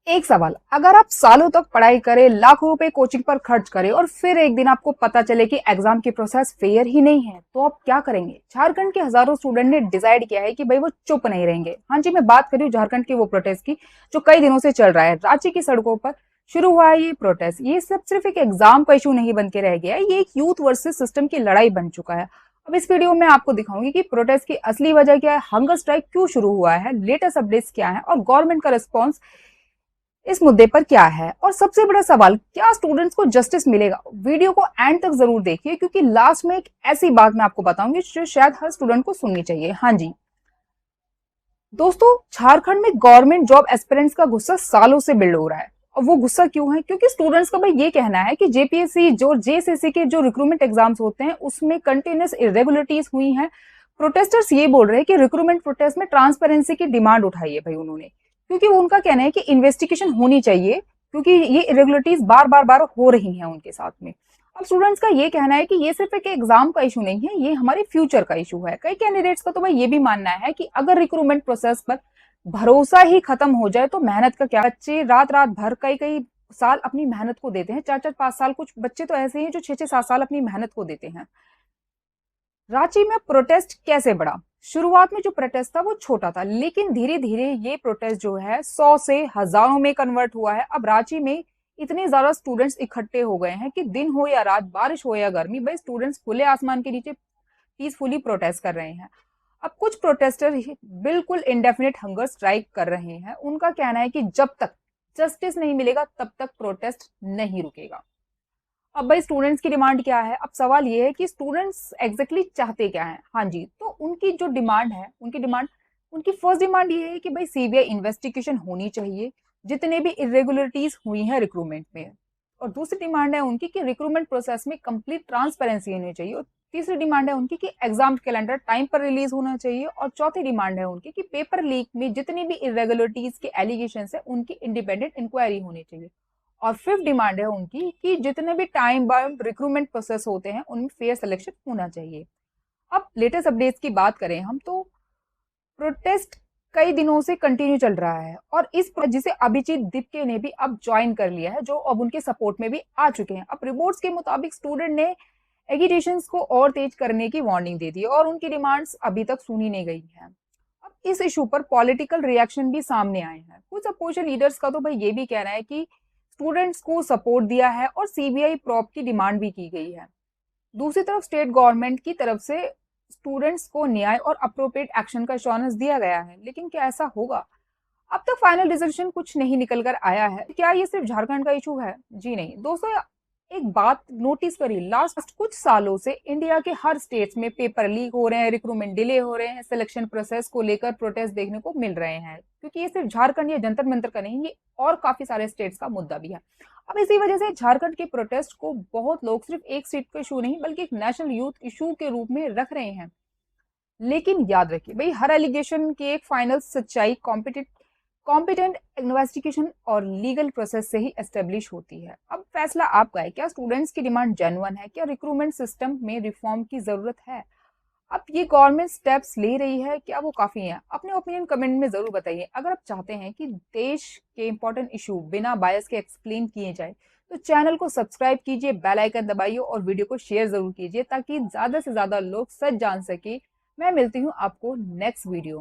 एक सवाल, अगर आप सालों तक पढ़ाई करें, लाखों रुपए कोचिंग पर खर्च करें और फिर एक दिन आपको पता चले कि एग्जाम की प्रोसेस फेयर ही नहीं है, तो आप क्या करेंगे? झारखंड के हजारों स्टूडेंट ने डिसाइड किया है कि भाई वो चुप नहीं रहेंगे। हाँ जी, मैं बात कर रही हूँ झारखंड के वो प्रोटेस्ट की जो कई दिनों से चल रहा है। रांची की सड़कों पर शुरू हुआ है ये प्रोटेस्ट। ये सब सिर्फ एक एग्जाम का इशू नहीं बन के रह गया है, ये एक यूथ वर्सेस सिस्टम की लड़ाई बन चुका है। अब इस वीडियो में आपको दिखाऊंगी कि प्रोटेस्ट की असली वजह क्या है, हंगर स्ट्राइक क्यों शुरू हुआ है, लेटेस्ट अपडेट्स क्या है और गवर्नमेंट का रिस्पॉन्स इस मुद्दे पर क्या है। और सबसे बड़ा सवाल, क्या स्टूडेंट्स को जस्टिस मिलेगा? वीडियो को एंड तक जरूर देखिए, क्योंकि लास्ट में एक ऐसी बात मैं आपको बताऊंगी जो शायद हर स्टूडेंट को सुननी चाहिए। हाँ जी दोस्तों, झारखंड में गवर्नमेंट जॉब एस्पिरेंट्स का गुस्सा सालों से बिल्ड हो रहा है। और वो गुस्सा क्यों है? क्योंकि स्टूडेंट्स का भाई ये कहना है कि जेपीएससी जो जेएसएससी के जो रिक्रूटमेंट एग्जाम्स होते हैं उसमें कंटिन्यूस इरेगुलरिटीज हुई हैं। प्रोटेस्टर्स ये बोल रहे हैं कि रिक्रूटमेंट प्रोटेस्ट में ट्रांसपेरेंसी की डिमांड उठाई है भाई उन्होंने, क्योंकि वो उनका कहना है कि इन्वेस्टिगेशन होनी चाहिए, क्योंकि ये इरेगुलरिटीज बार बार हो रही हैं उनके साथ में। अब स्टूडेंट्स का ये कहना है कि ये सिर्फ एक एग्जाम का इशू नहीं है, ये हमारे फ्यूचर का इशू है। कई कैंडिडेट्स का तो भाई ये भी मानना है कि अगर रिक्रूटमेंट प्रोसेस पर भरोसा ही खत्म हो जाए तो मेहनत का क्या? बच्चे रात रात भर कई कई साल अपनी मेहनत को देते हैं, 4-4 5 साल, कुछ बच्चे तो ऐसे हैं जो 6-6 7 साल अपनी मेहनत को देते हैं। रांची में प्रोटेस्ट कैसे बढ़ा? शुरुआत में जो प्रोटेस्ट था वो छोटा था, लेकिन धीरे धीरे ये प्रोटेस्ट जो है 100 से हजारों में कन्वर्ट हुआ है। अब रांची में इतने ज्यादा स्टूडेंट्स इकट्ठे हो गए हैं कि दिन हो या रात, बारिश हो या गर्मी, भाई स्टूडेंट्स खुले आसमान के नीचे पीसफुली प्रोटेस्ट कर रहे हैं। अब कुछ प्रोटेस्टर बिल्कुल इंडेफिनिट हंगर स्ट्राइक कर रहे हैं। उनका कहना है कि जब तक जस्टिस नहीं मिलेगा तब तक प्रोटेस्ट नहीं रुकेगा। अब भाई स्टूडेंट्स की डिमांड क्या है? अब सवाल ये है कि स्टूडेंट्स एग्जैक्टली चाहते क्या है। हाँ जी, तो उनकी जो डिमांड है, उनकी फर्स्ट डिमांड ये है कि भाई सीबीआई इन्वेस्टिगेशन होनी चाहिए जितने भी इरेगुलरिटीज हुई हैं रिक्रूटमेंट में। और दूसरी डिमांड है उनकी कि रिक्रूटमेंट प्रोसेस में कंप्लीट ट्रांसपेरेंसी होनी चाहिए। और तीसरी डिमांड है उनकी कि एग्जाम कैलेंडर टाइम पर रिलीज होना चाहिए। और चौथी डिमांड है उनकी कि पेपर लीक में जितनी भी इरेगुलरिटीज के एलिगेशन है उनकी इंडिपेंडेंट इंक्वायरी होनी चाहिए। और फिफ्थ डिमांड है उनकी कि जितने भी टाइम बाउंड रिक्रूटमेंट प्रोसेस होते हैं उनमें फेयर सिलेक्शन होना चाहिए। अब लेटेस्ट अपडेट्स की बात करें हम, तो प्रोटेस्ट कई दिनों से कंटिन्यू चल रहा है और इस जिसे अभिजीत दीपके ने भी अब ज्वाइन कर लिया है, जो अब उनके सपोर्ट में भी आ चुके हैं। अब रिपोर्ट्स के मुताबिक स्टूडेंट ने एगिटेशंस को और तेज करने की वार्निंग दे दी और उनकी डिमांड्स अभी तक सुनी नहीं गई है। अब इस इशू पर पॉलिटिकल रिएक्शन भी सामने आए हैं। कुछ अपोजिशन लीडर्स का तो भाई ये भी कहना है कि स्टूडेंट्स को सपोर्ट दिया है और सीबीआई प्रॉब की डिमांड भी की गई है। दूसरी तरफ स्टेट गवर्नमेंट की तरफ से स्टूडेंट्स को न्याय और अप्रोप्रिएट एक्शन का एश्योरेंस दिया गया है, लेकिन क्या ऐसा होगा? अब तक फाइनल डिसीजन कुछ नहीं निकल कर आया है। क्या ये सिर्फ झारखंड का इशू है? जी नहीं दोस्तों, एक बात नोटिस करिए, लास्ट कुछ सालों से इंडिया के हर स्टेट्स में पेपर लीक हो रहे हैं, रिक्रूटमेंट डिले हो रहे हैं, सिलेक्शन प्रोसेस को लेकर प्रोटेस्ट देखने को मिल रहे हैं। क्योंकि ये सिर्फ झारखंड या जंतर मंतर का नहीं, ये और काफी सारे स्टेट्स का मुद्दा भी है। अब इसी वजह से झारखंड के प्रोटेस्ट को बहुत लोग सिर्फ एक स्टेट का इशू नहीं बल्कि एक नेशनल यूथ इशू के रूप में रख रहे हैं। लेकिन याद रखिए भाई, हर एलिगेशन की एक फाइनल सच्चाई कॉम्पिटेंट इन्वेस्टिगेशन और लीगल प्रोसेस से ही एस्टेब्लिश होती है। अब फैसला आपका है, क्या स्टूडेंट्स की डिमांड जेन्युइन है? क्या रिक्रूटमेंट सिस्टम में रिफॉर्म की जरूरत है? अब ये गवर्नमेंट स्टेप्स ले रही है, क्या वो काफी है? अपने ओपिनियन कमेंट में जरूर बताइए। अगर आप चाहते हैं कि देश के इंपॉर्टेंट इशू बिना बायस के एक्सप्लेन किए जाए तो चैनल को सब्सक्राइब कीजिए, बेल आइकन दबाइए और वीडियो को शेयर जरूर कीजिए ताकि ज्यादा से ज्यादा लोग सच जान सके। मैं मिलती हूँ आपको नेक्स्ट वीडियो।